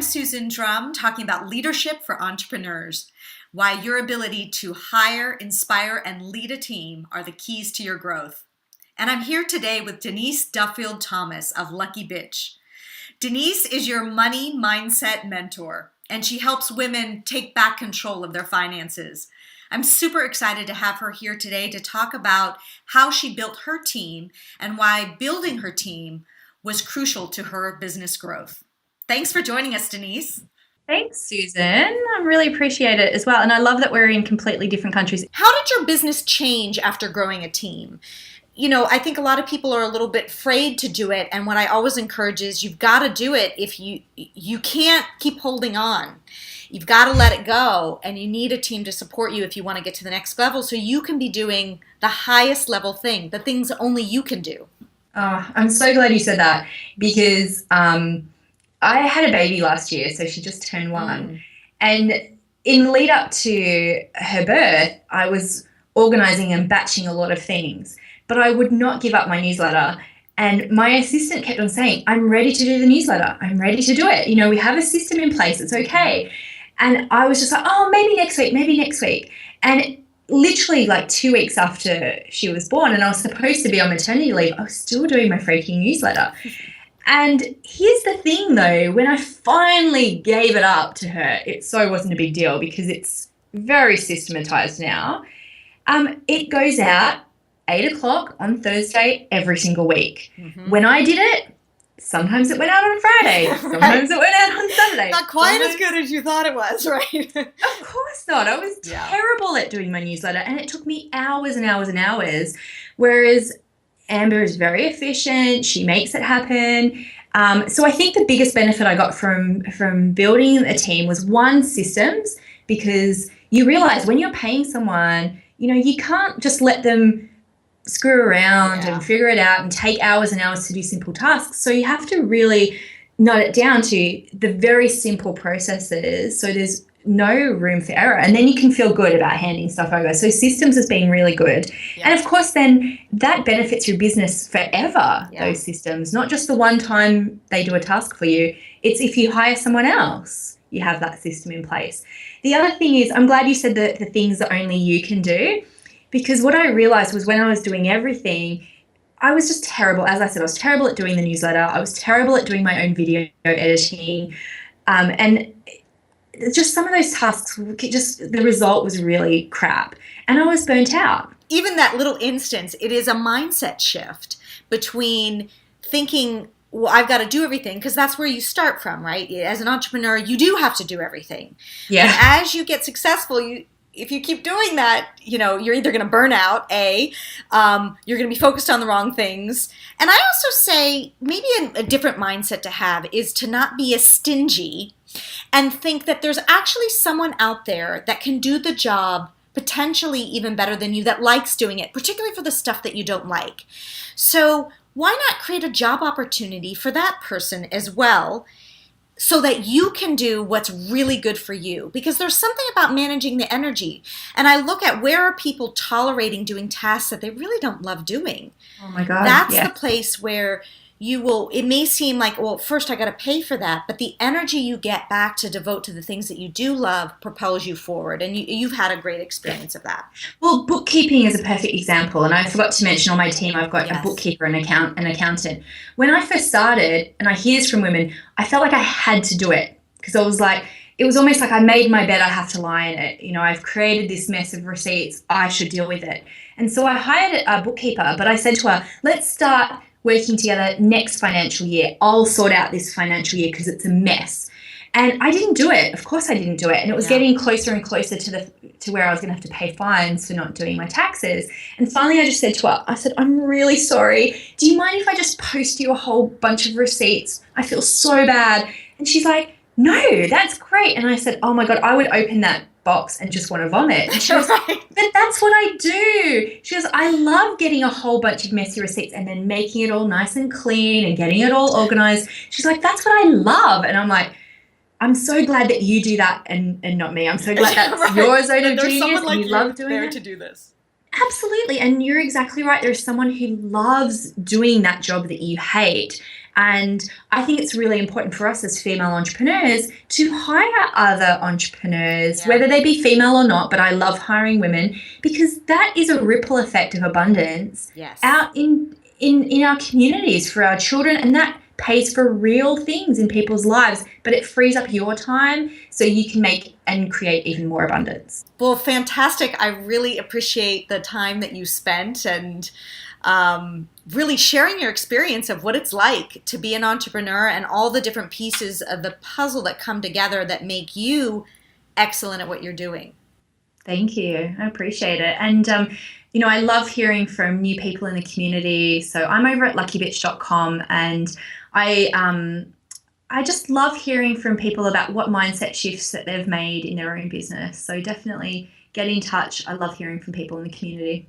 I'm Susan Drum, talking about leadership for entrepreneurs. Why your ability to hire, inspire, and lead a team are the keys to your growth. And I'm here today with Denise Duffield-Thomas of Lucky Bitch. Denise is your money mindset mentor, and she helps women take back control of their finances. I'm super excited to have her here today to talk about how she built her team and why building her team was crucial to her business growth. Thanks for joining us, Denise. Thanks, Susan. I really appreciate it as well. And I love that we're in completely different countries. How did your business change after growing a team? You know, I think a lot of people are a little bit afraid to do it. And what I always encourage is you've got to do it if you can't keep holding on. You've got to let it go. And you need a team to support you if you want to get to the next level so you can be doing the highest level thing, the things only you can do. Oh, I'm so glad you said that because I had a baby last year, so she just turned one. And in lead up to her birth, I was organising and batching a lot of things, but I would not give up my newsletter. And my assistant kept on saying, I'm ready to do the newsletter. I'm ready to do it. You know, we have a system in place. It's okay. And I was just like, oh, maybe next week, maybe next week. And literally like 2 weeks after she was born and I was supposed to be on maternity leave, I was still doing my freaking newsletter. And here's the thing though, when I finally gave it up to her, it so wasn't a big deal because it's very systematized now. It goes out 8 o'clock on Thursday every single week. When I did it, sometimes it went out on Friday, sometimes it went out on Saturday. Not quite as good as you thought it was, right? Of course not. I was terrible at doing my newsletter and it took me hours and hours and hours, whereas Amber is very efficient. She makes it happen. So I think the biggest benefit I got from building a team was one, systems, because you realize when you're paying someone, you know, you can't just let them screw around and figure it out and take hours and hours to do simple tasks. So you have to really note it down to the very simple processes so there's no room for error, and then you can feel good about handing stuff over. So systems has been really good. And of course then that benefits your business forever, those systems, not just the one time they do a task for you. It's if you hire someone else, you have that system in place. The other thing is, I'm glad you said the things that only you can do, because what I realized was when I was doing everything, I was just terrible. As I said, I was terrible at doing the newsletter. I was terrible at doing my own video editing. And just some of those tasks, just the result was really crap. And I was burnt out. Even that little instance, it is a mindset shift between thinking, well, I've got to do everything, because that's where you start from, right? As an entrepreneur, you do have to do everything. Yeah. And as you get successful, if you keep doing that, you know, you're either going to burn out, you're going to be focused on the wrong things. And I also say maybe a different mindset to have is to not be as stingy and think that there's actually someone out there that can do the job potentially even better than you, that likes doing it, particularly for the stuff that you don't like. So why not create a job opportunity for that person as well, so that you can do what's really good for you? Because there's something about managing the energy. And I look at, where are people tolerating doing tasks that they really don't love doing? Oh my God. That's the place where it may seem like, well, first I got to pay for that, but the energy you get back to devote to the things that you do love propels you forward. And you've had a great experience of that. Well, bookkeeping is a perfect example. And I forgot to mention on my team, I've got a bookkeeper, an accountant. When I first started, and I hear this from women, I felt like I had to do it because I was like, it was almost like I made my bed, I have to lie in it. You know, I've created this mess of receipts, I should deal with it. And so I hired a bookkeeper, but I said to her, let's start working together next financial year. I'll sort out this financial year because it's a mess. And I didn't do it. Of course I didn't do it. And it was getting closer and closer to where I was going to have to pay fines for not doing my taxes. And finally I just said to her, I said, I'm really sorry. Do you mind if I just post you a whole bunch of receipts? I feel so bad. And she's like, no, that's great. And I said, oh my God, I would open that box and just want to vomit. And she goes, but that's what I do. She goes, I love getting a whole bunch of messy receipts and then making it all nice and clean and getting it all organized. She's like, that's what I love. And I'm like, I'm so glad that you do that and not me. I'm so glad that's your zone of genius and you love doing it. To do this. Absolutely. And you're exactly right. There's someone who loves doing that job that you hate. And I think it's really important for us as female entrepreneurs to hire other entrepreneurs, whether they be female or not, but I love hiring women because that is a ripple effect of abundance out in our communities for our children, and that pays for real things in people's lives, but it frees up your time so you can make and create even more abundance. Well, fantastic. I really appreciate the time that you spent and really sharing your experience of what it's like to be an entrepreneur and all the different pieces of the puzzle that come together that make you excellent at what you're doing. Thank you. I appreciate it. And, I love hearing from new people in the community. So I'm over at luckybitch.com, and I just love hearing from people about what mindset shifts that they've made in their own business. So definitely get in touch. I love hearing from people in the community.